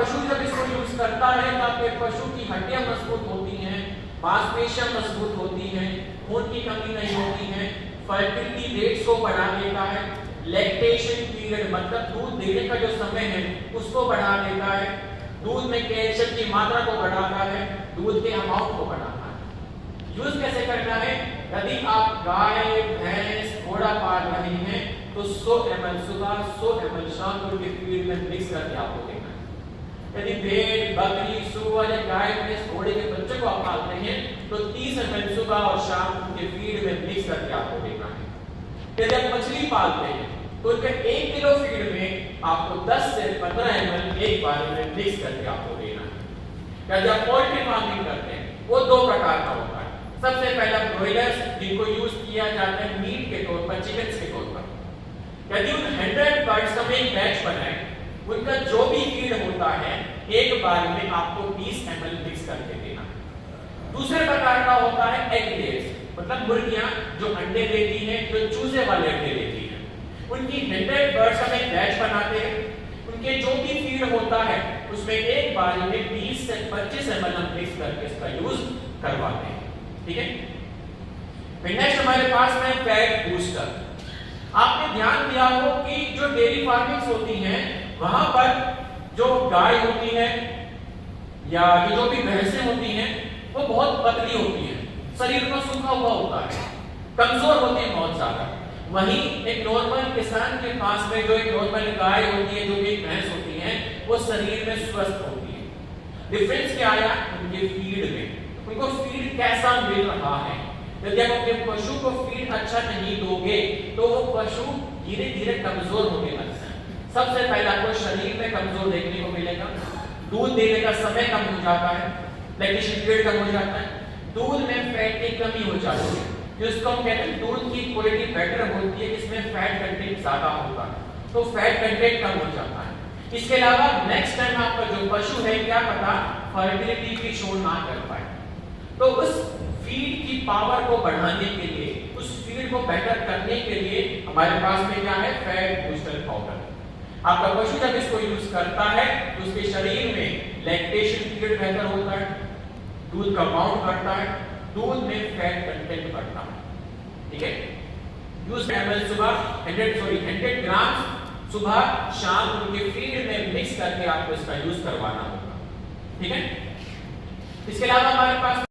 पशु जब इसको यूज करता है तो आपके पशु की हड्डियां मजबूत होती हैं, मांसपेशियां मजबूत होती हैं, खून की कमी नहीं होती है, फर्टिलिटी रेट्स को बढ़ा देता है, लैक्टेशन पीरियड मतलब दूध देने का जो समय है उसको बढ़ा देता है, दूध में कैल्शियम की मात्रा को बढ़ाता है, दूध के अमाउंट को बढ़ाता है। यूज कैसे करना है? यदि आप गाय, भैंस, घोड़ा पाल रहे हैं तो 100 ml सुबह 100 ml शाम को के फीड में मिक्स करके आपको देना है। यदि भेड़, बकरी, सुअर या गाय, भैंस, घोड़े के बच्चों को आप पालते हैं तो 30 ml सुबह और शाम के फीड में मिक्स करके आपको देना है। यदि आप मछली पालते हैं तो उनके 1 किलो फीड में आपको 10 से 15 ml एक बार में मिक्स करके आपको देना है। यदि आप पोल्ट्री फार्मिंग करते हैं वो दो प्रकार का होता है। सबसे पहला ब्रॉयलर्स जिनको यूज किया जाता है मीट के तौर पर, चिकन्स के तौर पर। यदि उन 100 बर्ड्स का एक बैच बनाए, उनका जो भी फीड होता है एक बार में आपको 20 ml मिक्स करके देना है। दूसरे प्रकार का होता है एग लेयर्स, मतलब मुर्गियां जो अंडे देती हैं, जो चूजे वाले अंडे देती हैं। उनकी 100 बर्ड्स का एक बैच बनाते हैं, उनके जो भी फीड होता है उसमें एक बार में 20 से 25 ml मिक्स करके इसका यूज करवाते हैं। ठीक है। नेक्स्ट हमारे पास में फैट बूस्टर। आपने ध्यान दिया हो कि जो डेयरी फार्मिंग्स होती हैं वहां पर जो गाय होती है या जो भी भैंसें होती हैं वो बहुत पतली होती हैं, शरीर में सूखा हुआ होता है, कमजोर होती है बहुत ज्यादा। वहीं एक नॉर्मल किसान के पास में जो एक नॉर्मल गाय होती है, जो भी भैंस होती है, वो शरीर में स्वस्थ होती है। डिफरेंस क्या आया? उनके फीड में। उनको फीड कैसा मिल रहा है? यदि आप अपने पशु को फीड अच्छा नहीं दोगे तो वो पशु धीरे धीरे कमजोर होने लगता है। सबसे पहले आपको शरीर में कमजोर देखने को मिलेगा, दूध देने का समय कम हो जाता है, लैक्टेशन पीरियड कम हो जाता है, दूध में फैट की कमी हो जाती है, जिसको हम कहते हैं दूध की क्वालिटी बेटर होती है, इसमें फैट कंटेंट ज्यादा होता है, तो फैट कंटेंट कम हो जाता है। इसके अलावा नेक्स्ट टाइम आपका जो पशु है क्या पता फर्टिलिटी की शो ना कर पाए, तो उस फीड की पावर को बढ़ाने के लिए, उस फीड को बेटर करने के लिए हमारे पास में क्या है? Fat booster powder. आपका पशु जब इसको यूज करता है तो उसके शरीर में लैक्टेशन पीरियड बेहतर होता है, दूध का अमाउंट बढ़ता है, दूध में फैट कंटेंट बढ़ता है। ठीक है। यूज ml सुबह 100 ग्राम सुबह शाम उनके फीड में मिक्स करके आपको इसका यूज करवाना होगा। ठीक है। इसके अलावा हमारे पास